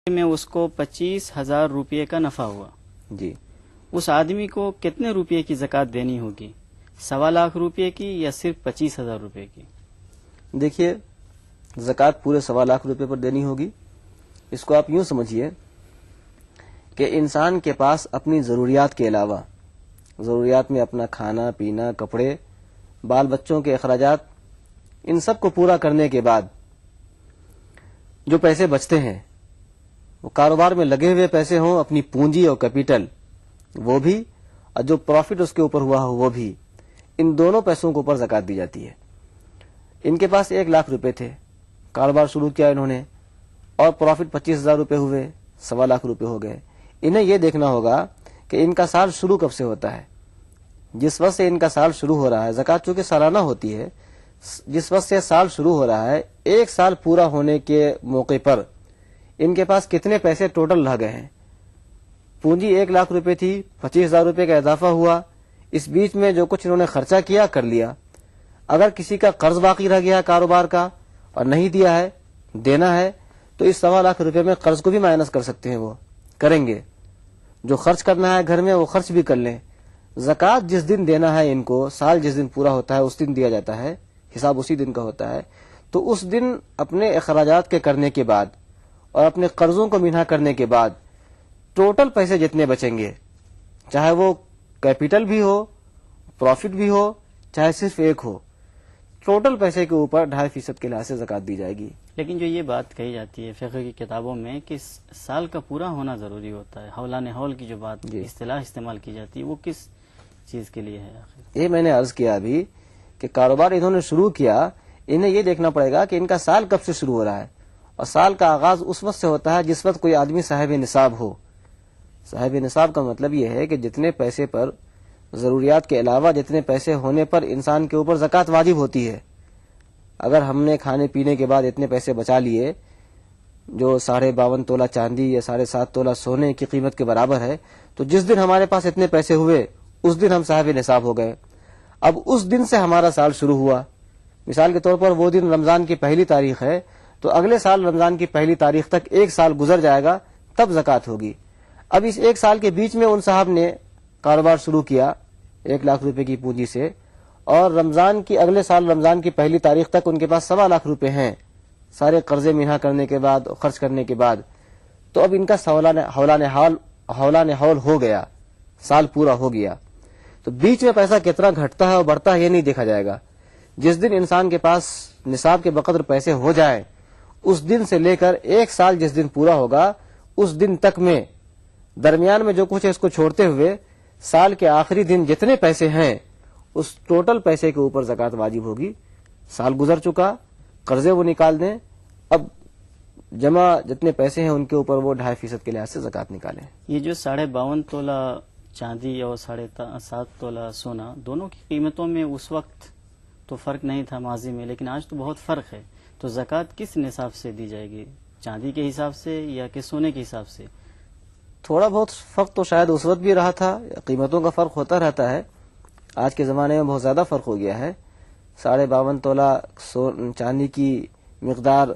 میں اس کو 25,000 روپے کا نفع ہوا جی، اس آدمی کو کتنے روپے کی زکوٰۃ دینی ہوگی؟ 1.25 لاکھ روپے کی یا صرف 25,000 روپے کی؟ دیکھیے زکوٰۃ پورے 1.25 لاکھ روپے پر دینی ہوگی. اس کو آپ یوں سمجھیے کہ انسان کے پاس اپنی ضروریات کے علاوہ، ضروریات میں اپنا کھانا پینا، کپڑے، بال بچوں کے اخراجات، ان سب کو پورا کرنے کے بعد جو پیسے بچتے ہیں وہ کاروبار میں لگے ہوئے پیسے ہوں، اپنی پونجی اور کیپٹل وہ بھی، اور جو پروفٹ اس کے اوپر ہوا ہو وہ بھی، ان دونوں پیسوں کے اوپر زکوٰۃ دی جاتی ہے. ان کے پاس 1 لاکھ روپے تھے، کاروبار شروع کیا انہوں نے اور پروفٹ 25,000 روپے ہوئے، 1.25 لاکھ روپے ہو گئے. انہیں یہ دیکھنا ہوگا کہ ان کا سال شروع کب سے ہوتا ہے. جس وقت سے ان کا سال شروع ہو رہا ہے، زکوٰۃ چونکہ سالانہ ہوتی ہے، جس وقت سے سال شروع ہو رہا ہے، 1 سال پورا ہونے کے موقع پر ان کے پاس کتنے پیسے ٹوٹل رہ گئے ہیں. پونجی 1 لاکھ روپے تھی، 25,000 روپے کا اضافہ ہوا، اس بیچ میں جو کچھ انہوں نے خرچہ کیا کر لیا. اگر کسی کا قرض باقی رہ گیا کاروبار کا اور نہیں دیا ہے، دینا ہے، تو اس 1.25 لاکھ روپے میں قرض کو بھی مائنس کر سکتے ہیں. وہ کریں گے، جو خرچ کرنا ہے گھر میں وہ خرچ بھی کر لیں. زکوٰۃ جس دن دینا ہے ان کو، سال جس دن پورا ہوتا ہے اس دن دیا جاتا ہے، حساب اسی دن کا ہوتا ہے. تو اس دن اپنے اخراجات کے کرنے کے بعد اور اپنے قرضوں کو منہا کرنے کے بعد ٹوٹل پیسے جتنے بچیں گے، چاہے وہ کیپٹل بھی ہو، پروفٹ بھی ہو، چاہے صرف 1 ہو، ٹوٹل پیسے کے اوپر 2.5% کے لحاظ سے زکوٰۃ دی جائے گی. لیکن جو یہ بات کہی جاتی ہے فقہ کی کتابوں میں کہ سال کا پورا ہونا ضروری ہوتا ہے، حولان حول کی جو بات اصطلاح استعمال کی جاتی ہے وہ کس چیز کے لیے ہے آخر؟ یہ میں نے عرض کیا ابھی کہ کاروبار انہوں نے شروع کیا، انہیں یہ دیکھنا پڑے گا کہ ان کا سال کب سے شروع ہو رہا ہے. اور سال کا آغاز اس وقت سے ہوتا ہے جس وقت کوئی آدمی صاحب نصاب ہو. صاحب نصاب کا مطلب یہ ہے کہ جتنے پیسے پر، ضروریات کے علاوہ جتنے پیسے ہونے پر انسان کے اوپر زکوٰۃ واجب ہوتی ہے. اگر ہم نے کھانے پینے کے بعد اتنے پیسے بچا لیے جو 52.5 تولہ چاندی یا 7.5 تولہ سونے کی قیمت کے برابر ہے، تو جس دن ہمارے پاس اتنے پیسے ہوئے اس دن ہم صاحب نصاب ہو گئے. اب اس دن سے ہمارا سال شروع ہوا. مثال کے طور پر وہ دن رمضان کی 1 تاریخ ہے، تو اگلے سال رمضان کی 1 تاریخ تک 1 سال گزر جائے گا، تب زکوٰۃ ہوگی. اب اس 1 سال کے بیچ میں ان صاحب نے کاروبار شروع کیا 1 لاکھ روپے کی پونجی سے، اور رمضان کی اگلے سال رمضان کی 1 تاریخ تک ان کے پاس 1.25 لاکھ روپے ہیں، سارے قرضے منہا کرنے کے بعد، خرچ کرنے کے بعد. تو اب ان کا حولان حول ہو گیا، سال پورا ہو گیا. تو بیچ میں پیسہ کتنا گھٹتا ہے اور بڑھتا ہے یہ نہیں دیکھا جائے گا. جس دن انسان کے پاس نصاب کے بقدر پیسے ہو جائیں، اس دن سے لے کر 1 سال جس دن پورا ہوگا اس دن تک میں درمیان میں جو کچھ ہے اس کو چھوڑتے ہوئے سال کے آخری دن جتنے پیسے ہیں اس ٹوٹل پیسے کے اوپر زکوٰۃ واجب ہوگی. سال گزر چکا، قرضے وہ نکال دیں، اب جمع جتنے پیسے ہیں ان کے اوپر وہ 2.5% کے لحاظ سے زکوٰۃ نکالیں. یہ جو 52.5 تولہ چاندی اور 7.5 تولہ سونا، دونوں کی قیمتوں میں اس وقت تو فرق نہیں تھا ماضی میں، لیکن آج تو بہت فرق ہے. تو زکوٰۃ کس نصاب سے دی جائے گی؟ چاندی کے حساب سے یا کہ سونے کے حساب سے؟ تھوڑا بہت فرق تو شاید اس وقت بھی رہا تھا، قیمتوں کا فرق ہوتا رہتا ہے. آج کے زمانے میں بہت زیادہ فرق ہو گیا ہے. 52.5 تولہ چاندی کی مقدار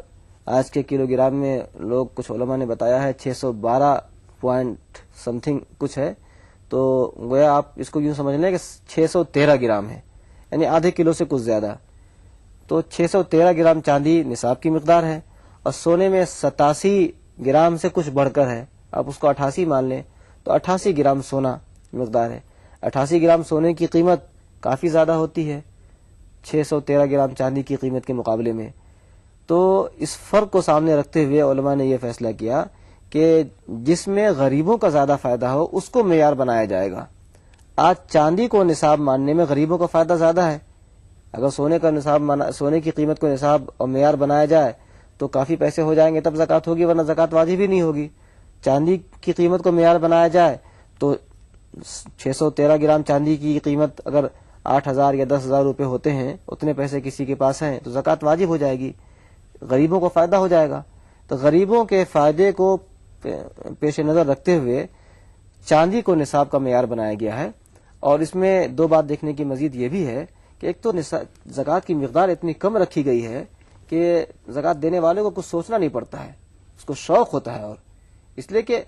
آج کے کلو گرام میں لوگ، کچھ علماء نے بتایا ہے 612 پوائنٹ سم تھنگ کچھ ہے. تو گویا آپ اس کو یوں سمجھ لیں کہ 613 گرام ہے، یعنی آدھے کلو سے کچھ زیادہ. تو 613 گرام چاندی نصاب کی مقدار ہے، اور سونے میں 87 گرام سے کچھ بڑھ کر ہے. آپ اس کو 88 مان لیں تو 88 گرام سونا مقدار ہے. 88 گرام سونے کی قیمت کافی زیادہ ہوتی ہے 613 گرام چاندی کی قیمت کے مقابلے میں. تو اس فرق کو سامنے رکھتے ہوئے علماء نے یہ فیصلہ کیا کہ جس میں غریبوں کا زیادہ فائدہ ہو اس کو معیار بنایا جائے گا. آج چاندی کو نصاب ماننے میں غریبوں کا فائدہ زیادہ ہے. اگر سونے کی قیمت کو نصاب اور معیار بنایا جائے تو کافی پیسے ہو جائیں گے، تب زکوٰۃ ہوگی، ورنہ زکوٰۃ واجب ہی نہیں ہوگی. چاندی کی قیمت کو معیار بنایا جائے تو 613 گرام چاندی کی قیمت اگر 8,000 یا 10,000 روپے ہوتے ہیں، اتنے پیسے کسی کے پاس ہیں تو زکوٰۃ واجب ہو جائے گی، غریبوں کو فائدہ ہو جائے گا. تو غریبوں کے فائدے کو پیش نظر رکھتے ہوئے چاندی کو نصاب کا معیار بنایا گیا ہے. اور اس میں 2 بات دیکھنے کی مزید یہ بھی ہے کہ ایک تو زکوٰۃ کی مقدار اتنی کم رکھی گئی ہے کہ زکوٰۃ دینے والے کو کچھ سوچنا نہیں پڑتا ہے، اس کو شوق ہوتا ہے. اور اس لیے کہ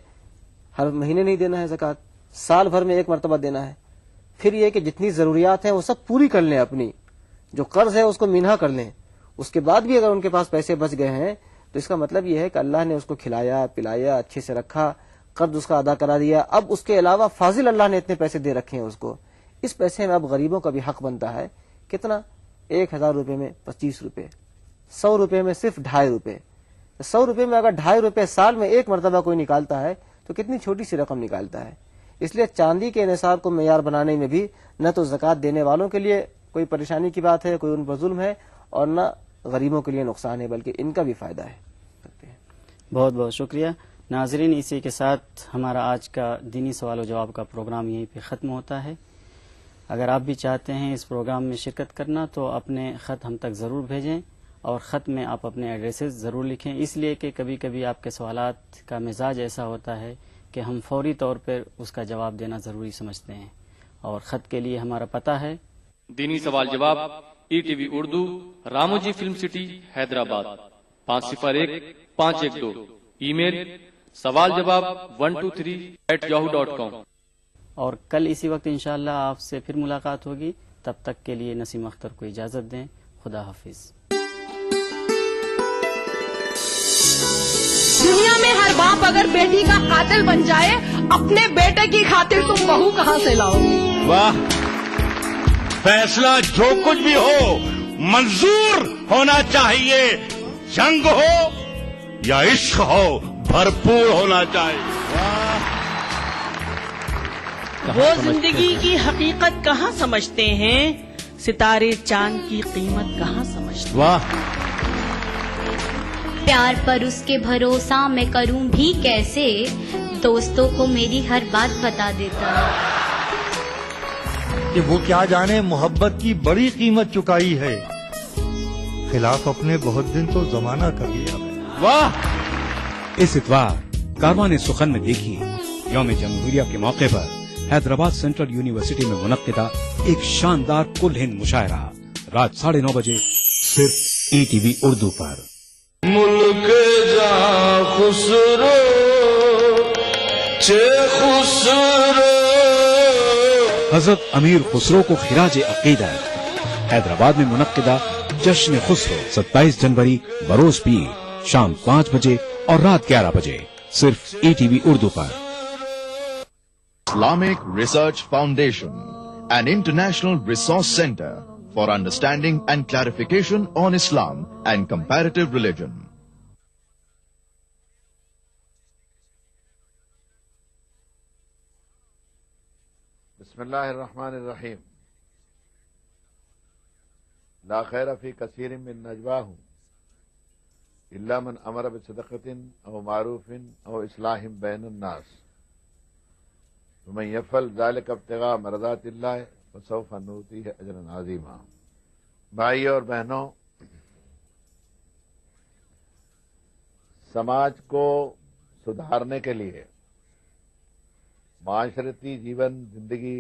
ہر مہینے نہیں دینا ہے زکوٰۃ، سال بھر میں ایک مرتبہ دینا ہے. پھر یہ کہ جتنی ضروریات ہیں وہ سب پوری کر لیں، اپنی جو قرض ہے اس کو منہا کر لیں. اس کے بعد بھی اگر ان کے پاس پیسے بچ گئے ہیں تو اس کا مطلب یہ ہے کہ اللہ نے اس کو کھلایا پلایا، اچھے سے رکھا، قرض اس کا ادا کرا دیا. اب اس کے علاوہ فاضل اللہ نے اتنے پیسے دے رکھے ہیں اس کو، اس پیسے میں اب غریبوں کا بھی حق بنتا ہے. کتنا؟ 1000 روپے میں 25 روپے، 100 روپے میں صرف 2.5 روپے. 100 روپے میں اگر 2.5 روپے سال میں ایک مرتبہ کوئی نکالتا ہے تو کتنی چھوٹی سی رقم نکالتا ہے. اس لیے چاندی کے نصاب کو معیار بنانے میں بھی نہ تو زکوٰۃ دینے والوں کے لیے کوئی پریشانی کی بات ہے، کوئی ان پر ظلم ہے، اور نہ غریبوں کے لیے نقصان ہے، بلکہ ان کا بھی فائدہ ہے. بہت بہت شکریہ. ناظرین، اسی کے ساتھ ہمارا آج کا دینی سوال و جواب کا پروگرام یہیں پہ ختم ہوتا ہے. اگر آپ بھی چاہتے ہیں اس پروگرام میں شرکت کرنا تو اپنے خط ہم تک ضرور بھیجیں، اور خط میں آپ اپنے ایڈریسز ضرور لکھیں، اس لیے کہ کبھی کبھی آپ کے سوالات کا مزاج ایسا ہوتا ہے کہ ہم فوری طور پر اس کا جواب دینا ضروری سمجھتے ہیں. اور خط کے لیے ہمارا پتہ ہے دینی سوال جواب ETV Urdu, Ramoji film city, Hyderabad 501512. Email سوال جواب 123@yahoo.com. اور کل اسی وقت انشاءاللہ آپ سے پھر ملاقات ہوگی. تب تک کے لیے نسیم اختر کو اجازت دیں. خدا حافظ. دنیا میں ہر باپ اگر بیٹی کا قاتل بن جائے، اپنے بیٹے کی خاطر تم بہو کہاں سے لاؤ گے؟ واہ، فیصلہ جو کچھ بھی ہو منظور ہونا چاہیے. جنگ ہو یا عشق ہو، بھرپور ہونا چاہیے. وہ زندگی کی حقیقت کہاں سمجھتے ہیں، ستارے چاند کی قیمت کہاں سمجھتے ہیں؟ واہ، پیار پر اس کے بھروسہ میں کروں بھی کیسے، دوستوں کو میری ہر بات بتا دیتا ہے. کہ وہ کیا جانے محبت کی بڑی قیمت چکائی ہے، خلاف اپنے بہت دن تو زمانہ کر لیا ہے. واہ. اس اتوار کاروان سخن میں دیکھیے یوم جمہوریہ کے موقع پر حیدرآباد سینٹرل یونیورسٹی میں منعقدہ ایک شاندار کل ہند مشاعرہ رات 9:30 بجے صرف ETV اردو پر. ملک جہاں خسرو چے خسرو. حضرت امیر خسرو کو خراج عقیدت. حیدرآباد میں منعقدہ جشن خسرو 27 جنوری بروز پیر شام 5 بجے اور رات 11 بجے صرف ETV Urdu per. Islamic Research Foundation, an international resource center for understanding and clarification on Islam and comparative religion. بسم اللہ الرحمن الرحیم. لا خیر فی کثیر من نجواہم الا من امر بصدقۃ او معروف او اصلاح بین الناس ومن یفعل ذلک ابتغاء مرضات اللہ فسوف نؤتیہ اجرا عظیما. بھائی اور بہنوں، سماج کو سدھارنے کے لیے، معاشرتی جیون زندگی،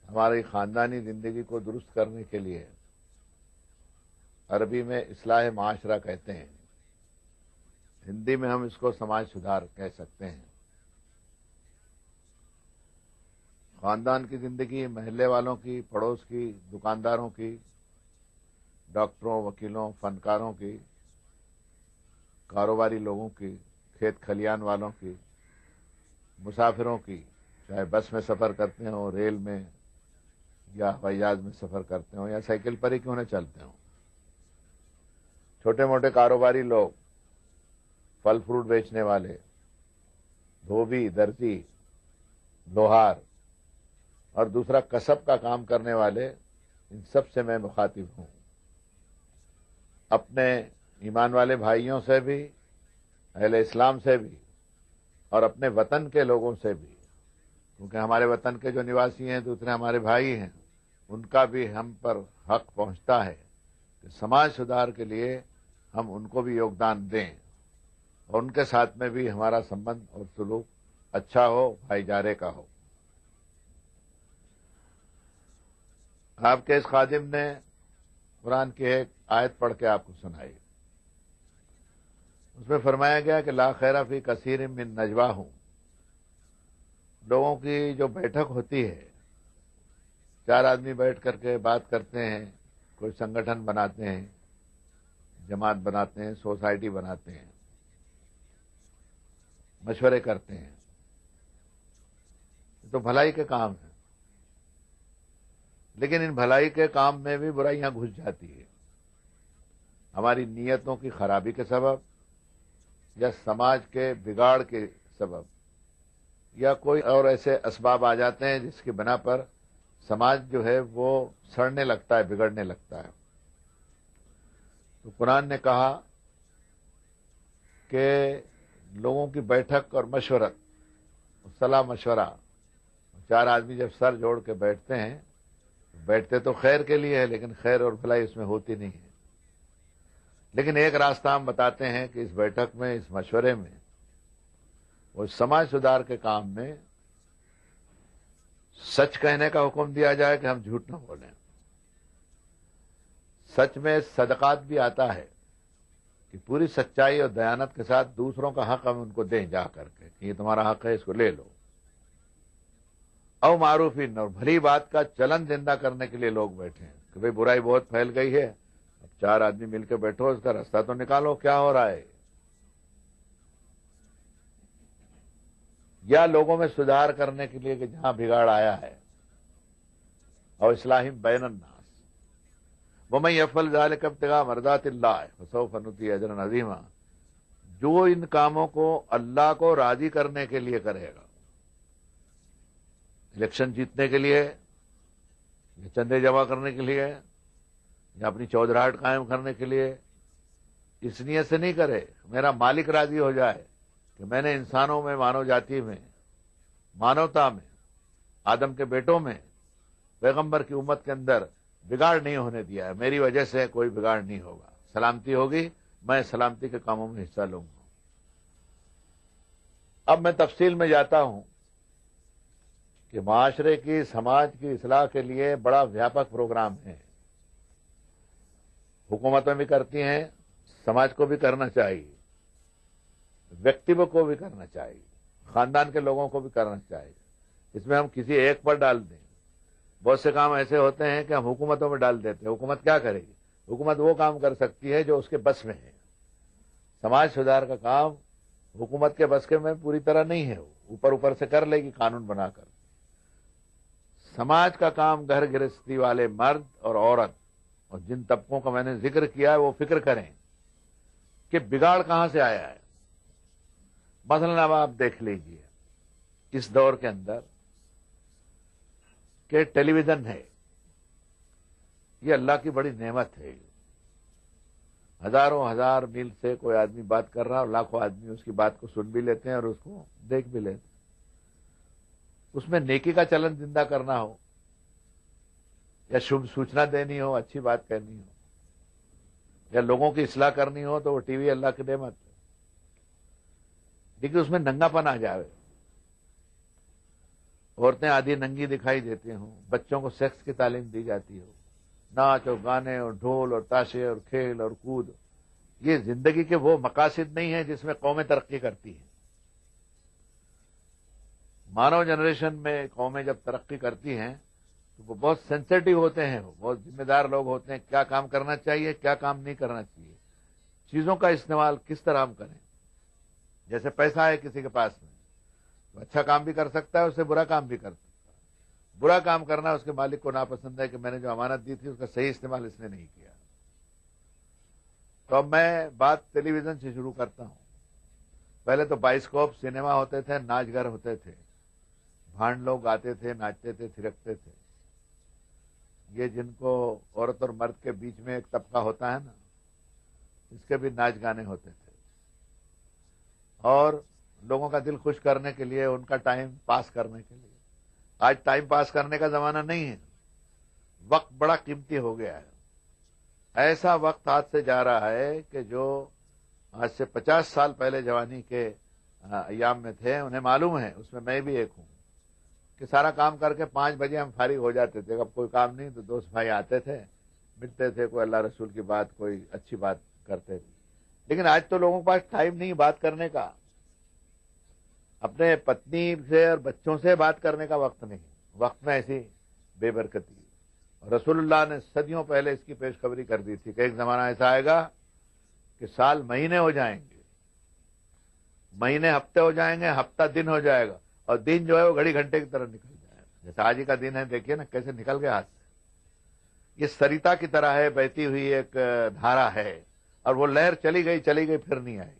ہماری خاندانی زندگی کو درست کرنے کے لیے عربی میں اصلاح معاشرہ کہتے ہیں، ہندی میں ہم اس کو سماج سدھار کہہ سکتے ہیں. خاندان کی زندگی، محلے والوں کی، پڑوس کی، دکانداروں کی، ڈاکٹروں، وکیلوں، فنکاروں کی، کاروباری لوگوں کی، کھیت کھلیان والوں کی، مسافروں کی، چاہے بس میں سفر کرتے ہوں، ریل میں یا ہوائی جہاز میں سفر کرتے ہوں، یا سائیکل پر ہی کیوں نہ چلتے ہوں. چھوٹے موٹے کاروباری لوگ، پھل فروٹ بیچنے والے، دھوبی، درزی، لوہار اور دوسرا کسب کا کام کرنے والے، ان سب سے میں مخاطب ہوں. اپنے ایمان والے بھائیوں سے بھی، اہل اسلام سے بھی، اور اپنے وطن کے لوگوں سے بھی، کیونکہ ہمارے وطن کے جو نواسی ہیں، دوسرے ہمارے بھائی ہیں، ان کا بھی ہم پر حق پہنچتا ہے کہ سماج سدھار کے لیے ہم ان کو بھی یوگدان دیں اور ان کے ساتھ میں بھی ہمارا سمبند اور سلوک اچھا ہو، بھائی چارے کا ہو. آپ کے اس خادم نے قرآن کی ایک آیت پڑھ کے آپ کو سنائی. اس میں فرمایا گیا کہ لا خیر فی کثیر من نجواہم، لوگوں کی جو بیٹھک ہوتی ہے، 4 آدمی بیٹھ کر کے بات کرتے ہیں، کوئی سنگٹھن بناتے ہیں، جماعت بناتے ہیں، سوسائٹی بناتے ہیں، مشورے کرتے ہیں، تو بھلائی کے کام ہیں، لیکن ان بھلائی کے کام میں بھی برائیاں گھس جاتی ہے، ہماری نیتوں کی خرابی کے سبب، یا سماج کے بگاڑ کے سبب، یا کوئی اور ایسے اسباب آ جاتے ہیں جس کی بنا پر سماج جو ہے وہ سڑنے لگتا ہے، بگڑنے لگتا ہے۔ تو قرآن نے کہا کہ لوگوں کی بیٹھک اور مشورت، صلاح مشورہ، 4 آدمی جب سر جوڑ کے بیٹھتے ہیں، بیٹھتے تو خیر کے لیے ہے، لیکن خیر اور بھلائی اس میں ہوتی نہیں ہے۔ لیکن ایک راستہ ہم بتاتے ہیں کہ اس بیٹھک میں، اس مشورے میں، وہ سماج سدھار کے کام میں سچ کہنے کا حکم دیا جائے کہ ہم جھوٹ نہ بولیں۔ سچ میں صدقات بھی آتا ہے کہ پوری سچائی اور دیانت کے ساتھ دوسروں کا حق ہم ان کو دیں جا کر کے کہ یہ تمہارا حق ہے، اس کو لے لو۔ او معروفین، اور بھلی بات کا چلن زندہ کرنے کے لیے لوگ بیٹھے ہیں کہ بھئی برائی بہت پھیل گئی ہے، اب 4 آدمی مل کے بیٹھو، اس کا راستہ تو نکالو، کیا ہو رہا ہے۔ یا لوگوں میں سدھار کرنے کے لیے کہ جہاں بگاڑ آیا ہے، اور اصلاح بین الناس، ومن یفعل ذلک ابتغاء مرضات اللہ فسوف نؤتیہ اجرا عظیما، جو ان کاموں کو اللہ کو راضی کرنے کے لیے کرے گا، الیکشن جیتنے کے لیے، یا چندے جمع کرنے کے لیے، یا اپنی چودراہٹ قائم کرنے کے لیے، اس نیت سے نہیں کرے میرا مالک راضی ہو جائے کہ میں نے انسانوں میں، مانو جاتی میں، مانوتا میں، آدم کے بیٹوں میں، پیغمبر کی امت کے اندر بگاڑ نہیں ہونے دیا ہے، میری وجہ سے کوئی بگاڑ نہیں ہوگا، سلامتی ہوگی، میں سلامتی کے کاموں میں حصہ لوں گا۔ اب میں تفصیل میں جاتا ہوں کہ معاشرے کی، سماج کی اصلاح کے لیے بڑا ویاپک پروگرام ہے، حکومتیں بھی کرتی ہیں، سماج کو بھی کرنا چاہیے، ویکتیوں کو بھی کرنا چاہیے، خاندان کے لوگوں کو بھی کرنا چاہیے، اس میں ہم کسی ایک پر ڈال دیں۔ بہت سے کام ایسے ہوتے ہیں کہ ہم حکومتوں میں ڈال دیتے ہیں، حکومت کیا کرے گی؟ حکومت وہ کام کر سکتی ہے جو اس کے بس میں ہے، سماج سدھار کا کام حکومت کے بس کے میں پوری طرح نہیں ہے، اوپر اوپر سے کر لے گی قانون بنا کر۔ سماج کا کام گھر گرہستی والے مرد اور عورت، اور جن طبقوں کا میں نے ذکر کیا ہے، وہ فکر کریں کہ بگاڑ کہاں سے آیا ہے۔ مثلا اب آپ دیکھ لیجئے اس دور کے اندر کہ ٹیلی ویژن ہے، یہ اللہ کی بڑی نعمت ہے، ہزاروں ہزار میل سے کوئی آدمی بات کر رہا اور لاکھوں آدمی اس کی بات کو سن بھی لیتے ہیں اور اس کو دیکھ بھی لیتے ہیں۔ اس میں نیکی کا چلن زندہ کرنا ہو، یا شبھ سوچنا دینی ہو، اچھی بات کہنی ہو، یا لوگوں کی اصلاح کرنی ہو، تو وہ ٹی وی اللہ کی نعمت ہے، لیکن اس میں ننگا پن آ جائے، عورتیں آدھی ننگی دکھائی دیتی ہوں، بچوں کو سیکس کی تعلیم دی جاتی ہو، ناچ اور گانے اور ڈھول اور تاشے اور کھیل اور کود، یہ زندگی کے وہ مقاصد نہیں ہیں جس میں قومیں ترقی کرتی ہیں۔ مانو جنریشن میں قومیں جب ترقی کرتی ہیں تو وہ بہت سینسیٹیو ہوتے ہیں، وہ بہت ذمہ دار لوگ ہوتے ہیں، کیا کام کرنا چاہیے، کیا کام نہیں کرنا چاہیے، چیزوں کا استعمال کس طرح ہم کریں۔ جیسے پیسہ ہے کسی کے پاس میں، تو اچھا کام بھی کر سکتا ہے، اسے برا کام بھی کر سکتا ہے۔ برا کام کرنا اس کے مالک کو ناپسند ہے کہ میں نے جو امانت دی تھی اس کا صحیح استعمال اس نے نہیں کیا۔ تو اب میں بات ٹیلی ویژن سے شروع کرتا ہوں۔ پہلے تو بائسکوپ، سنیما ہوتے تھے، ناچ گھر ہوتے تھے، بھانڈ لوگ آتے تھے، ناچتے تھے، تھرکتے تھے۔ یہ جن کو عورت اور مرد کے بیچ میں ایک طبقہ ہوتا ہے نا، اس کے بھی ناچ گانے ہوتے تھے، اور لوگوں کا دل خوش کرنے کے لیے، ان کا ٹائم پاس کرنے کے لیے۔ آج ٹائم پاس کرنے کا زمانہ نہیں ہے، وقت بڑا قیمتی ہو گیا ہے۔ ایسا وقت ہاتھ سے جا رہا ہے کہ جو آج سے 50 سال پہلے جوانی کے ایام میں تھے، انہیں معلوم ہے، اس میں میں بھی ایک ہوں، کہ سارا کام کر کے 5 بجے ہم فارغ ہو جاتے تھے۔ اب کوئی کام نہیں تو دوست بھائی آتے تھے، ملتے تھے، کوئی اللہ رسول کی بات، کوئی اچھی بات کرتے تھے۔ لیکن آج تو لوگوں کے پاس ٹائم نہیں بات کرنے کا، اپنے پتنی سے اور بچوں سے بات کرنے کا وقت نہیں، وقت میں ایسی بے برکتی. رسول اللہ نے صدیوں پہلے اس کی پیشخبری کر دی تھی کہ ایک زمانہ ایسا آئے گا کہ سال مہینے ہو جائیں گے، مہینے ہفتے ہو جائیں گے، ہفتہ دن ہو جائے گا، اور دن جو ہے وہ گھڑی گھنٹے کی طرح نکل جائے گا. جیسے آج ہی کا دن ہے، دیکھیے نا کیسے نکل گیا ہاتھ سے. یہ سریتا کی طرح ہے، بہتی ہوئی ایک دھارا ہے، اور وہ لہر چلی گئی پھر نہیں آئی.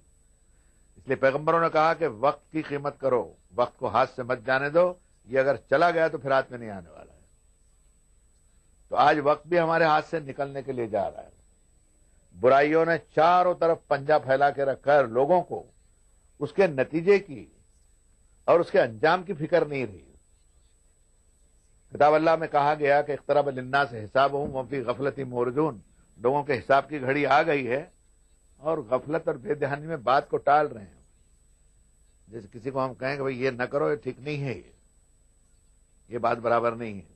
اس لیے پیغمبروں نے کہا کہ وقت کی قیمت کرو، وقت کو ہاتھ سے مت جانے دو، یہ اگر چلا گیا تو پھر ہاتھ میں نہیں آنے والا ہے. تو آج وقت بھی ہمارے ہاتھ سے نکلنے کے لیے جا رہا ہے. برائیوں نے چاروں طرف پنجہ پھیلا کے رکھا ہے، لوگوں کو اس کے نتیجے کی اور اس کے انجام کی فکر نہیں رہی. کتاب اللہ میں کہا گیا کہ اقترب للناس حسابہم وہم فی غفلۃ معرضون، لوگوں کے حساب کی گھڑی آ گئی ہے اور غفلت اور بے دہانی میں بات کو ٹال رہے ہیں. جیسے کسی کو ہم کہیں کہ بھئی یہ نہ کرو، یہ ٹھیک نہیں ہے، یہ بات برابر نہیں ہے،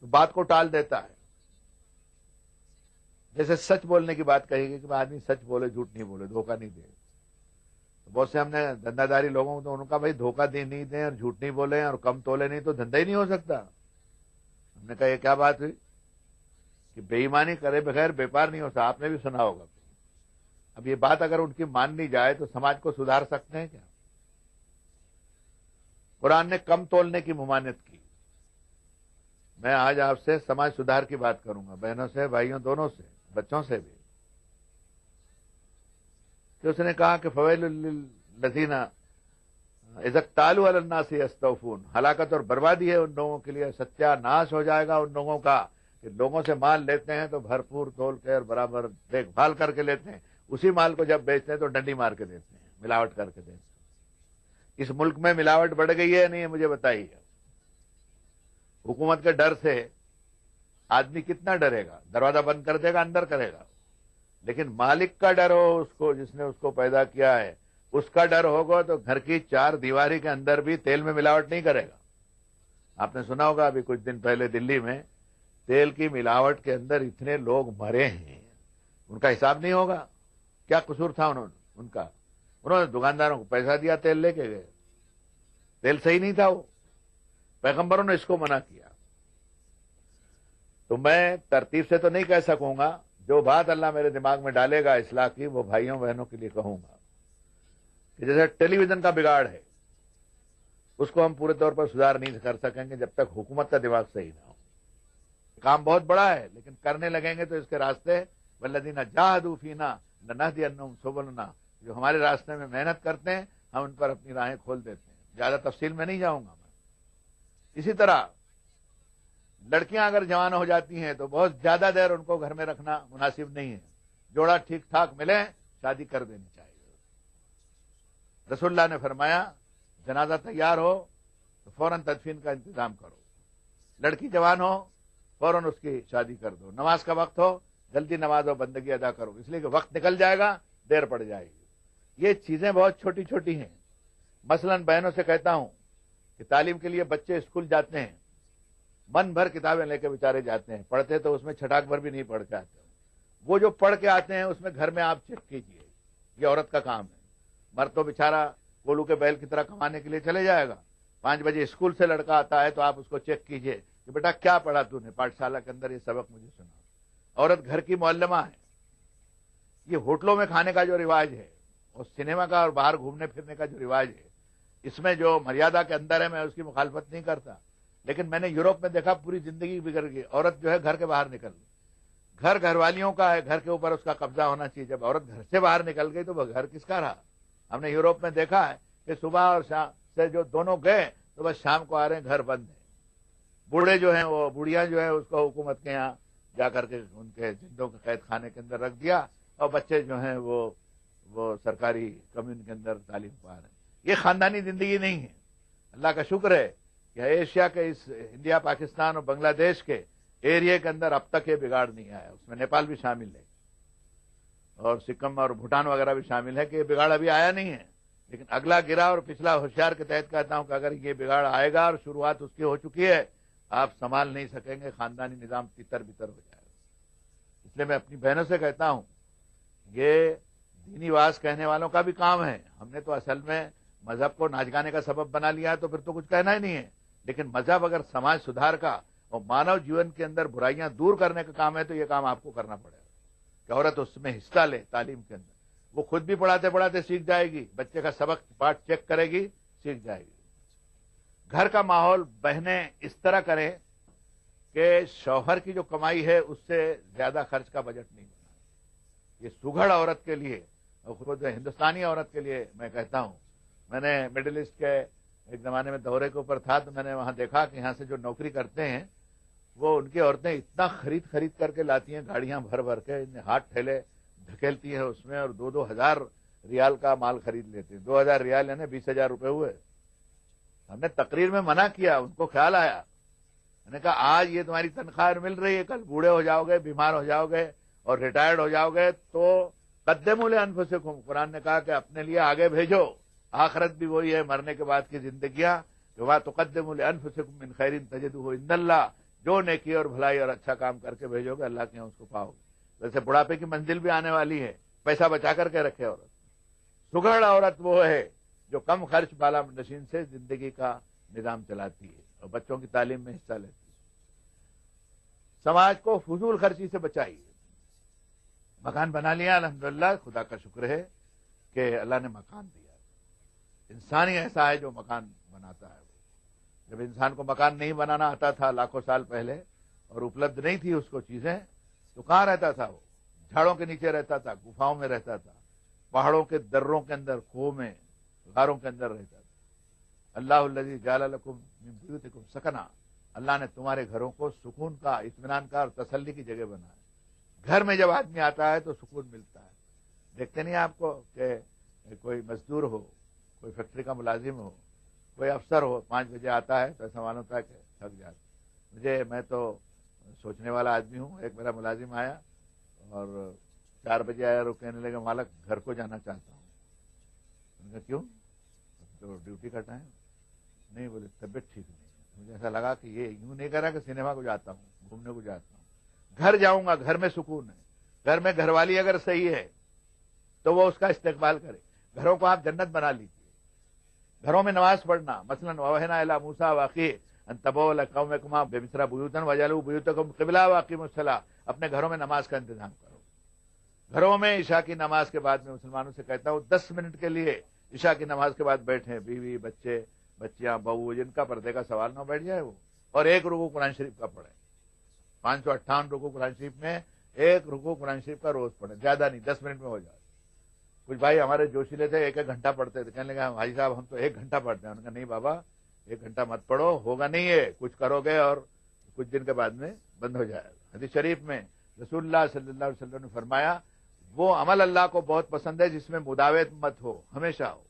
تو بات کو ٹال دیتا ہے. جیسے سچ بولنے کی بات کہی گئی کہ آدمی سچ بولے، جھوٹ نہیں بولے، دھوکہ نہیں دے. بہت سے ہم نے دھندا داری لوگوں کو تو ان کا بھائی دھوکہ نہیں دیں اور جھوٹ نہیں بولیں اور کم تولے نہیں تو دھندا ہی نہیں ہو سکتا. ہم نے کہا یہ کیا بات ہوئی کہ بے ایمانی کرے بغیر بیپار نہیں ہوتا، آپ نے بھی سنا ہوگا. اب یہ بات اگر ان کی ماننی جائے تو سماج کو سدھار سکتے ہیں کیا؟ قرآن نے کم تولنے کی ممانعت کی. میں آج آپ سے سماج سدھار کی بات کروں گا، بہنوں سے، بھائیوں دونوں سے، بچوں سے بھی. کہ اس نے کہا کہ فویل للذین اذا اکتالوا علی الناس یستوفون، ہلاکت اور بربادی ہے ان لوگوں کے لیے، ستیہ ناش ہو جائے گا ان لوگوں کا کہ لوگوں سے مال لیتے ہیں تو بھرپور تول کے اور برابر دیکھ بھال کر کے لیتے ہیں، اسی مال کو جب بیچتے ہیں تو ڈنڈی مار کے دیتے ہیں، ملاوٹ کر کے دیتے ہیں. اس ملک میں ملاوٹ بڑھ گئی ہے نہیں؟ مجھے بتائیے. حکومت کے ڈر سے آدمی کتنا ڈرے گا؟ دروازہ بند کر دے گا، اندر کرے گا. لیکن مالک کا ڈر ہو، اس کو جس نے اس کو پیدا کیا ہے اس کا ڈر ہوگا تو گھر کی چار دیواری کے اندر بھی تیل میں ملاوٹ نہیں کرے گا. آپ نے سنا ہوگا ابھی کچھ دن پہلے دلی میں تیل کی ملاوٹ کے اندر اتنے لوگ مرے ہیں، ان کا حساب نہیں ہوگا. کیا قصور تھا ان کا؟ انہوں نے دکانداروں کو پیسہ دیا، تیل لے کے گئے، تیل صحیح نہیں تھا. وہ پیغمبروں نے اس کو منع کیا. تو میں ترتیب سے تو نہیں کہہ سکوں گا، جو بات اللہ میرے دماغ میں ڈالے گا اصلاح کی وہ بھائیوں بہنوں کے لیے کہوں گا. کہ جیسے ٹیلی ویژن کا بگاڑ ہے، اس کو ہم پورے طور پر سدھار نہیں کر سکیں گے جب تک حکومت کا دماغ صحیح نہ ہو. کام بہت بڑا ہے لیکن کرنے لگیں گے تو اس کے راستے والذین جاہدوا فینا لنہدینہم سبلنا، جو ہمارے راستے میں محنت کرتے ہیں ہم ان پر اپنی راہیں کھول دیتے ہیں. زیادہ تفصیل میں نہیں جاؤں گا. میں اسی طرح لڑکیاں اگر جوان ہو جاتی ہیں تو بہت زیادہ دیر ان کو گھر میں رکھنا مناسب نہیں ہے. جوڑا ٹھیک ٹھاک ملے شادی کر دینی چاہیے. رسول اللہ نے فرمایا جنازہ تیار ہو تو فوراً تدفین کا انتظام کرو. لڑکی جوان ہو فوراً اس کی شادی کر دو. نماز کا وقت ہو جلدی نماز و بندگی ادا کرو، اس لیے کہ وقت نکل جائے گا، دیر پڑ جائے گی. یہ چیزیں بہت چھوٹی چھوٹی ہیں. مثلاً بہنوں سے کہتا ہوں کہ تعلیم کے لیے بچے اسکول جاتے ہیں، من بھر کتابیں لے کے بیچارے جاتے ہیں، پڑھتے تو اس میں چھٹاک بھر بھی نہیں پڑھ کے آتے. وہ جو پڑھ کے آتے ہیں اس میں گھر میں آپ چیک کیجئے، یہ عورت کا کام ہے. مرد تو بیچارہ گولو کے بیل کی طرح کمانے کے لیے چلے جائے گا. 5 بجے اسکول سے لڑکا آتا ہے تو آپ اس کو چیک کیجئے کہ بیٹا کیا پڑھا تو نے پاٹھشالہ کے اندر، یہ سبق مجھے سنا. عورت گھر کی معلمہ ہے. یہ ہوٹلوں میں کھانے کا جو رواج ہے اور سنیما کا اور باہر گھومنے پھرنے کا جو رواج ہے، اس میں جو مریادہ کے اندر ہے میں اس کی مخالفت نہیں کرتا. لیکن میں نے یورپ میں دیکھا پوری زندگی بگڑ گئی. عورت جو ہے گھر کے باہر نکل گئی. گھر والیوں کا ہے، گھر کے اوپر اس کا قبضہ ہونا چاہیے. جب عورت گھر سے باہر نکل گئی تو وہ گھر کس کا رہا؟ ہم نے یورپ میں دیکھا ہے کہ صبح اور شام سے جو دونوں گئے تو بس شام کو آ رہے ہیں، گھر بند ہے. بوڑھے جو ہیں وہ بوڑھیاں جو ہیں اس کو حکومت کے یہاں جا کر کے ان کے زندوں کے قید خانے کے اندر رکھ دیا، اور بچے جو ہیں وہ سرکاری کمیون کے اندر تعلیم پا رہے ہیں. یہ خاندانی زندگی نہیں ہے. اللہ کا شکر ہے کہ ایشیا کے اس انڈیا، پاکستان اور بنگلہ دیش کے ایریا کے اندر اب تک یہ بگاڑ نہیں آیا. اس میں نیپال بھی شامل ہے اور سکم اور بھوٹان وغیرہ بھی شامل ہے کہ یہ بگاڑ ابھی آیا نہیں ہے. لیکن اگلا گرا اور پچھلا ہوشیار کے تحت کہتا ہوں کہ اگر یہ بگاڑ آئے گا اور شروعات اس کی ہو چکی ہے، آپ سنبھال نہیں سکیں گے، خاندانی نظام تتر بتر ہو جائے گا. اس لیے میں اپنی بہنوں سے کہتا ہوں یہ دینی واز کہنے والوں کا بھی کام ہے. ہم نے تو اصل میں مذہب کو ناچ گانے کا سبب بنا لیا ہے تو پھر تو کچھ کہنا ہی نہیں ہے. لیکن مذہب اگر سماج سدھار کا اور مانو جیون کے اندر برائیاں دور کرنے کا کام ہے تو یہ کام آپ کو کرنا پڑے گا کہ عورت اس میں حصہ لے. تعلیم کے اندر وہ خود بھی پڑھاتے پڑھاتے سیکھ جائے گی, بچے کا سبق پاٹ چیک کرے گی, سیکھ جائے گی. گھر کا ماحول بہنیں اس طرح کریں کہ شوہر کی جو کمائی ہے اس سے زیادہ خرچ کا بجٹ نہیں بنا. یہ سگڑ عورت کے لیے اور خود ہندوستانی عورت کے لیے میں کہتا ہوں. میں نے مڈل ایسٹ کے ایک زمانے میں دورے کے اوپر تھا تو میں نے وہاں دیکھا کہ یہاں سے جو نوکری کرتے ہیں وہ ان کی عورتیں اتنا خرید کر کے لاتی ہیں, گاڑیاں بھر بھر کے, ہاتھ ٹھیلے دھکیلتی ہیں اس میں, اور 2,000 ریال کا مال خرید لیتے ہیں. 2,000 ریال یعنی 20,000 روپے ہوئے. ہم نے تقریر میں منع کیا, ان کو خیال آیا, میں نے کہا آج یہ تمہاری تنخواہ مل رہی ہے, کل بوڑھے ہو جاؤ گے, بیمار ہو جاؤ گے اور ریٹائرڈ ہو جاؤ گے تو قدموا لانفسکم. قرآن نے کہا کہ اپنے لیے آگے بھیجو. آخرت بھی وہی ہے, مرنے کے بعد کی زندگیاں, کہ وَمَا تُقَدِّمُوا لِأَنفُسِكُم مِّن خَيْرٍ تَجِدُوهُ عِندَ اللَّهِ. جو نیکی اور بھلائی اور اچھا کام کر کے بھیجو گے اللہ کے یہاں اس کو پاؤ گے. ویسے بڑھاپے کی منزل بھی آنے والی ہے, پیسہ بچا کر کے رکھے عورت. سگڑ عورت وہ ہے جو کم خرچ بالا نشین سے زندگی کا نظام چلاتی ہے اور بچوں کی تعلیم میں حصہ لیتی ہے. سماج کو فضول خرچی سے بچائیے. مکان بنا لیا الحمدللہ, خدا کا شکر ہے کہ اللہ نے مکان دیا. انسان ہی ایسا ہے جو مکان بناتا ہے. جب انسان کو مکان نہیں بنانا آتا تھا لاکھوں سال پہلے اور اپلبدھ نہیں تھی اس کو چیزیں, تو کہاں رہتا تھا؟ وہ جھاڑوں کے نیچے رہتا تھا, گفاؤں میں رہتا تھا, پہاڑوں کے دروں کے اندر, کھو میں, غاروں کے اندر رہتا تھا. اللہ الذی جعل لکم من بیوتکم سکنا. اللہ نے تمہارے گھروں کو سکون کا, اطمینان کا اور تسلی کی جگہ بنایا. گھر میں جب آدمی آتا ہے تو سکون ملتا ہے. دیکھتے نہیں آپ کو کہ کوئی مزدور ہو, کوئی فیکٹری کا ملازم ہو, کوئی افسر ہو, 5 بجے آتا ہے تو ایسا معلوم ہوتا ہے کہ تھک جاتا. میں تو سوچنے والا آدمی ہوں. ایک میرا ملازم آیا اور 4 بجے آیا, اور کہنے لگا مالک گھر کو جانا چاہتا ہوں. میں نے کہا کیوں؟ تو ڈیوٹی کا ٹائم نہیں, بولے طبیعت ٹھیک نہیں. مجھے ایسا لگا کہ یہ یوں نہیں کر رہا کہ سنیما کو جاتا ہوں, گھومنے کو جاتا ہوں. گھر جاؤں گا, گھر میں سکون ہے. گھر میں گھر والی اگر صحیح ہے تو وہ اس کا استقبال کرے. گھروں کو آپ جنت بنا لیجیے. گھروں میں نماز پڑھنا, مثلا وَأَوْحَيْنَا إِلَىٰ مُوسَىٰ وَأَخِيهِ أَن تَبَوَّأَ لِقَوْمِكُمَا بِمِصْرَ بُيُوتًا وَاجْعَلُوا بُيُوتَكُمْ قِبْلَةً وَأَقِيمُوا الصَّلَاةَ. اپنے گھروں میں نماز کا انتظام کرو. گھروں میں عشاء کی نماز کے بعد میں مسلمانوں سے کہتا ہوں 10 منٹ کے لیے عشاء کی نماز کے بعد بیٹھیں. بیوی, بچے, بچیاں, بہو, جن کا پردے کا سوال نہ بیٹھ جائے وہ, اور 1 رکوع قرآن شریف کا پڑھیں. 558 رکوع قرآن شریف میں 1 رکوع قرآن شریف کا روز پڑھیں. زیادہ نہیں, 10 منٹ میں ہو جائے. کچھ بھائی ہمارے جوشیلے تھے, 1 گھنٹہ پڑھتے تھے. کہنے لگا بھائی صاحب ہم تو 1 گھنٹہ پڑھتے ہیں. انہوں نے کہا نہیں بابا 1 گھنٹہ مت پڑھو, ہوگا نہیں, ہے کچھ کرو گے اور کچھ دن کے بعد میں بند ہو جائے گا. حدیث شریف میں رسول اللہ صلی اللہ علیہ وسلم نے فرمایا وہ عمل اللہ کو بہت پسند ہے جس میں مداوت مت ہو, ہمیشہ ہو.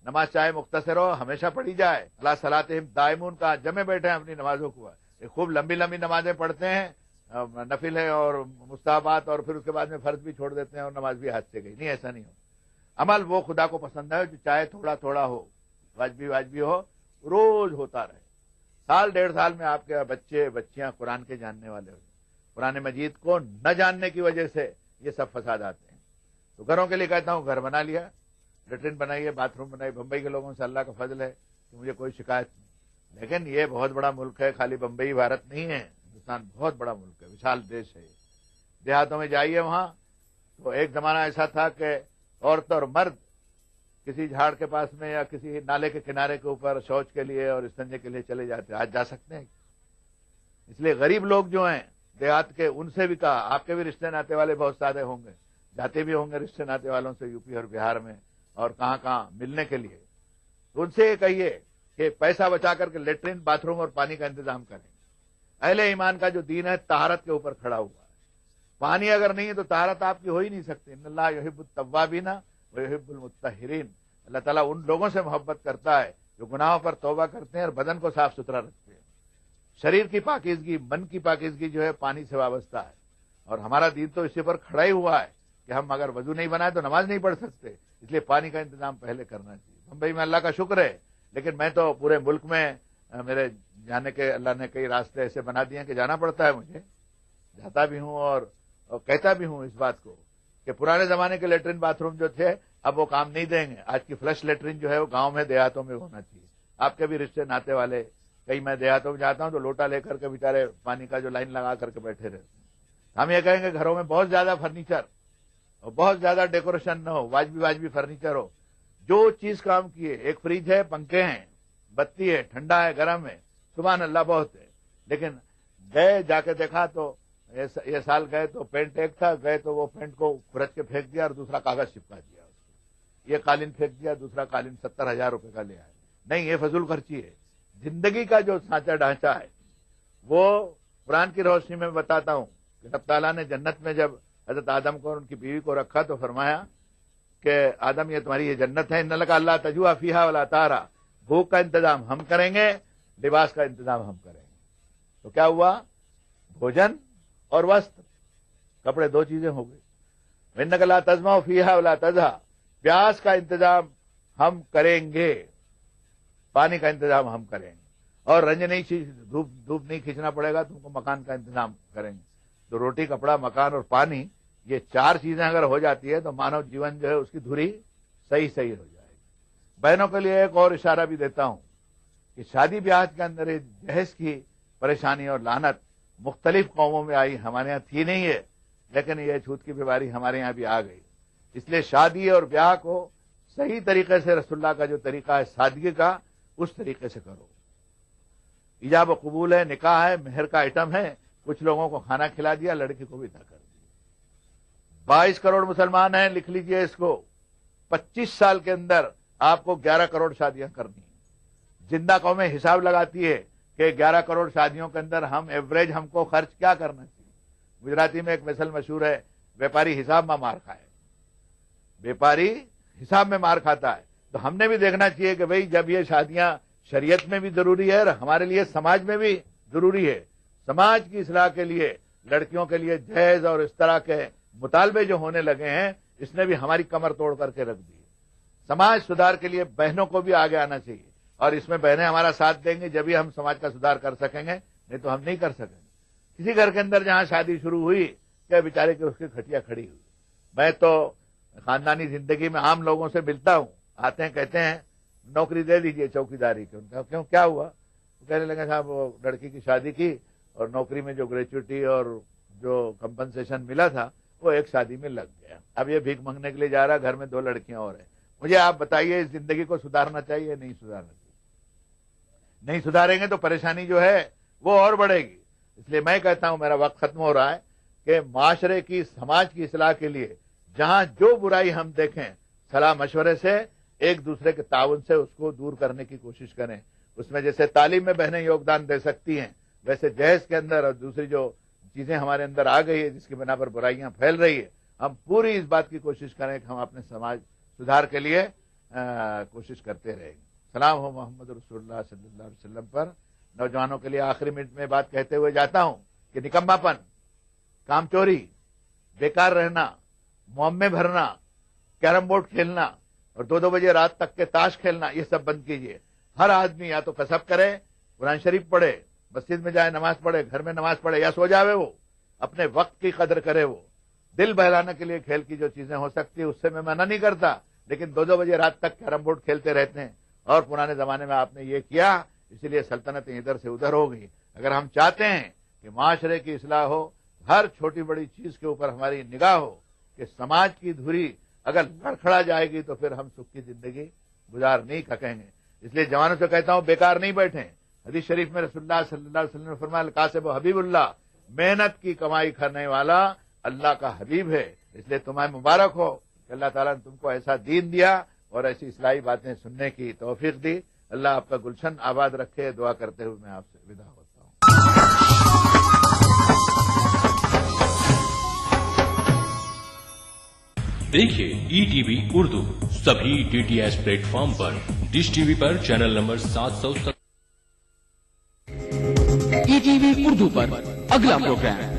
نماز چاہے مختصر ہو, ہمیشہ پڑھی جائے. اللہ صلاتہم دائمون کا, جمع بیٹھے ہیں اپنی نمازوں کو. خوب لمبی لمبی نمازیں پڑھتے ہیں, نفل ہے اور مستحبات, اور پھر اس کے بعد میں فرض بھی چھوڑ دیتے ہیں اور نماز بھی ہاتھ سے گئی. نہیں, ایسا نہیں ہو. عمل وہ خدا کو پسند ہے جو چاہے تھوڑا تھوڑا ہو, واجبی ہو, روز ہوتا رہے. 1.5 سال میں آپ کے بچے بچیاں قرآن کے جاننے والے ہو جائیں. قرآن مجید کو نہ جاننے کی وجہ سے یہ سب فساد آتے ہیں. تو گھروں کے لیے کہتا ہوں گھر بنا لیا, لیٹرین بنائیے, باتھ روم بنائیے. بمبئی کے لوگوں سے اللہ کا فضل ہے کہ مجھے کوئی شکایت نہیں. لیکن یہ بہت بڑا ملک ہے, خالی بمبئی بھارت نہیں ہے. ہندوستان بہت بڑا ملک ہے, وشال دیش ہے. دیہاتوں میں جائیے وہاں تو ایک زمانہ ایسا تھا کہ عورت اور مرد کسی جھاڑ کے پاس میں یا کسی نالے کے کنارے کے اوپر شوچ کے لیے اور استنجے کے لیے چلے جاتے. آج جا سکتے ہیں. اس لیے غریب لوگ جو ہیں دیہات کے, ان سے بھی کہا, آپ کے بھی رشتے ناتے والے بہت سارے ہوں گے, جاتے بھی ہوں گے رشتے ناتے والوں سے یو پی اور بہار میں اور کہاں ملنے کے لیے. تو ان سے یہ کہیے کہ پیسہ بچا کر کے لیٹرین, باتھ روم اور پانی کا انتظام کریں. اہل ایمان کا جو دین ہے طہارت کے اوپر کھڑا ہوا ہے. پانی اگر نہیں ہے تو طہارت آپ کی ہو ہی نہیں سکتی. ان اللہ یحب التوابین ویحب المطہرین. اللہ تعالیٰ ان لوگوں سے محبت کرتا ہے جو گناہوں پر توبہ کرتے ہیں اور بدن کو صاف ستھرا رکھتے ہیں. شریر کی پاکیزگی, من کی پاکیزگی جو ہے پانی سے وابستہ ہے. اور ہمارا دین تو اسی پر کھڑا ہی ہوا ہے کہ ہم اگر وضو نہیں بنائے تو نماز نہیں پڑھ سکتے. اس لیے پانی کا انتظام پہلے کرنا چاہیے. بمبئی میں اللہ کا شکر ہے, لیکن میں تو پورے ملک میں میرے جانے کے اللہ نے کئی راستے ایسے بنا دیے ہیں کہ جانا پڑتا ہے. مجھے جاتا بھی ہوں اور کہتا بھی ہوں اس بات کو کہ پرانے زمانے کے لیٹرین باتھ روم جو تھے اب وہ کام نہیں دیں گے. آج کی فلش لیٹرین جو ہے وہ گاؤں میں دیہاتوں میں ہونا چاہیے. آپ کے بھی رشتے ناتے والے, کئی میں دیہاتوں میں جاتا ہوں تو لوٹا لے کر کے بیچارے پانی کا جو لائن لگا کر کے بیٹھے رہتے ہیں. ہم یہ کہیں گے گھروں میں بہت زیادہ فرنیچر اور بہت زیادہ ڈیکوریشن نہ ہو, واجبی فرنیچر ہو. جو چیز کام کی ہے, ایک فریج ہے, پنکھے ہیں, بتی ہے, ٹھنڈا ہے, گرم ہے, سبحان اللہ بہت ہے. لیکن گئے جا کے دیکھا تو یہ سال گئے تو پینٹ ایک تھا, گئے تو وہ پینٹ کو کھرچ کے پھینک دیا اور دوسرا کاغذ چپکا دیا. یہ قالین پھینک دیا, دوسرا قالین 70,000 روپے کا لے آئے. نہیں, یہ فضول خرچی ہے. زندگی کا جو سانچہ ڈھانچہ ہے وہ قرآن کی روشنی میں بتاتا ہوں کہ رب تعالیٰ نے جنت میں جب حضرت آدم کو اور ان کی بیوی کو رکھا تو فرمایا کہ آدم یہ تمہاری یہ جنت ہے, ان لک اللہ تجوع فیہا ولا تارا, بھوک کا انتظام ہم کریں گے, لباس کا انتظام ہم کریں گے. تو کیا ہوا؟ بھوجن اور وسط, کپڑے, دو چیزیں ہو گئی. انک لا تظمأ فیہا ولا تضحا, پیاس کا انتظام ہم کریں گے, پانی کا انتظام ہم کریں گے, اور رنج نہیں, دھوپ نہیں کھینچنا پڑے گا تم کو, مکان کا انتظام کریں گے. تو روٹی, کپڑا, مکان اور پانی, یہ 4 چیزیں اگر ہو جاتی ہے تو مانو جیون جو ہے اس کی دھری صحیح ہو جائے گی. بہنوں کے لیے ایک اور اشارہ بھی دیتا ہوں کہ شادی بیاہ کے اندر جہیز کی پریشانی اور لعنت مختلف قوموں میں آئی, ہمارے یہاں تھی نہیں ہے, لیکن یہ چھوت کی بیماری ہمارے یہاں بھی آ گئی. اس لیے شادی اور بیاہ کو صحیح طریقے سے رسول اللہ کا جو طریقہ ہے سادگی کا, اس طریقے سے کرو. ایجاب و قبول ہے, نکاح ہے, مہر کا آئٹم ہے, کچھ لوگوں کو کھانا کھلا دیا, لڑکی کو بھی نہ کر دیا. 22 کروڑ مسلمان ہیں, لکھ لیجئے اس کو. 25 سال کے اندر آپ کو 11 کروڑ شادیاں کرنی ہیں. زندہ قومیں حساب لگاتی ہے کہ 11 کروڑ شادیوں کے اندر ہم ایوریج ہم کو خرچ کیا کرنا چاہیے. گجراتی میں ایک مثل مشہور ہے, بیپاری حساب میں مار کھائے. بیپاری حساب میں مار کھاتا ہے. تو ہم نے بھی دیکھنا چاہیے کہ بھئی جب یہ شادیاں شریعت میں بھی ضروری ہے اور ہمارے لیے سماج میں بھی ضروری ہے, سماج کی اصلاح کے لیے لڑکیوں کے لیے جہیز اور اس طرح کے مطالبے جو ہونے لگے ہیں, اس نے بھی ہماری کمر توڑ کر کے رکھ دی. سماج سدھار کے لیے بہنوں کو بھی آگے آنا چاہیے, اور اس میں بہنیں ہمارا ساتھ دیں گے جبھی ہم سماج کا سدھار کر سکیں گے, نہیں تو ہم نہیں کر سکیں گے. کسی گھر کے اندر جہاں شادی شروع ہوئی کیا بیچارے کی اس کی کھٹیا کھڑی ہوئی. میں تو خاندانی زندگی میں عام لوگوں سے ملتا ہوں, آتے ہیں کہتے ہیں نوکری دے دیجئے چوکیداری کی. ان کا کیوں, کیا ہوا؟ کہنے لگے صاحب وہ لڑکی کی شادی کی اور نوکری میں جو گریچوٹی اور جو کمپنسیشن ملا تھا وہ ایک شادی میں لگ گیا. اب یہ بھیک مانگنے کے لیے جا رہا, گھر میں 2 لڑکیاں اور ہیں. مجھے آپ بتائیے اس زندگی کو سدھارنا چاہیے نہیں سدھارنا چاہیے؟ نہیں سدھاریں گے تو پریشانی جو ہے وہ اور بڑھے گی. اس لیے میں کہتا ہوں, میرا وقت ختم ہو رہا ہے, کہ معاشرے کی, سماج کی اصلاح کے لیے جہاں جو برائی ہم دیکھیں صلاح مشورے سے, ایک دوسرے کے تعاون سے اس کو دور کرنے کی کوشش کریں. اس میں جیسے تعلیم میں بہنیں یوگدان دے سکتی ہیں, ویسے جہیز کے اندر اور دوسری جو چیزیں ہمارے اندر آ گئی ہے جس کی بنا پر برائیاں پھیل رہی ہے, ہم پوری اس بات کی کوشش کریں کہ ہم اپنے سماج سدھار کے لیے کوشش کرتے رہیں گے. سلام ہو محمد رسول اللہ صلی اللہ علیہ وسلم پر. نوجوانوں کے لیے آخری منٹ میں بات کہتے ہوئے جاتا ہوں کہ نکماپن, کام چوری, بیکار رہنا, معمے بھرنا, کیرم بورڈ کھیلنا اور 2 بجے رات تک کے تاش کھیلنا, یہ سب بند کیجیے. ہر آدمی یا تو کسب کرے, قرآن شریف پڑھے, مسجد میں جائے نماز پڑھے, گھر میں نماز پڑھے, یا سو جاوے. وہ اپنے وقت کی قدر کرے. وہ دل بہلانے کے لیے کھیل کی جو چیزیں ہو سکتی اس سے میں منع نہیں کرتا, لیکن 2 بجے رات تک کیرم بورڈ کھیلتے رہتے ہیں. اور پرانے زمانے میں آپ نے یہ کیا, اسی لیے سلطنتیں ادھر سے ادھر ہو گئی. اگر ہم چاہتے ہیں کہ معاشرے کی اصلاح ہو, ہر چھوٹی بڑی چیز کے اوپر ہماری نگاہ ہو کہ سماج کی دھری اگر لڑکھڑا جائے گی تو پھر ہم سکھ کی زندگی گزار نہیں سکیں گے. اس لیے جوانوں سے کہتا ہوں بیکار نہیں بیٹھیں. حدیث شریف میں رسول اللہ صلی اللہ علیہ وسلم نے فرمایا الکاسب حبیب اللہ, محنت کی کمائی کرنے والا اللہ کا حبیب ہے. اس لیے تمہیں مبارک ہو کہ اللہ تعالیٰ نے تم کو ایسا دین دیا اور ایسی اصلاحی باتیں سننے کی توفیق دی. اللہ آپ کا گلشن آباد رکھے. دعا کرتے ہوئے میں آپ سے ودا ہوتا ہوں. دیکھیے ETV اردو سبھی DTH پلیٹ فارم پر, ڈش ٹی وی پر چینل نمبر 700. ETV اردو پر اگلا پروگرام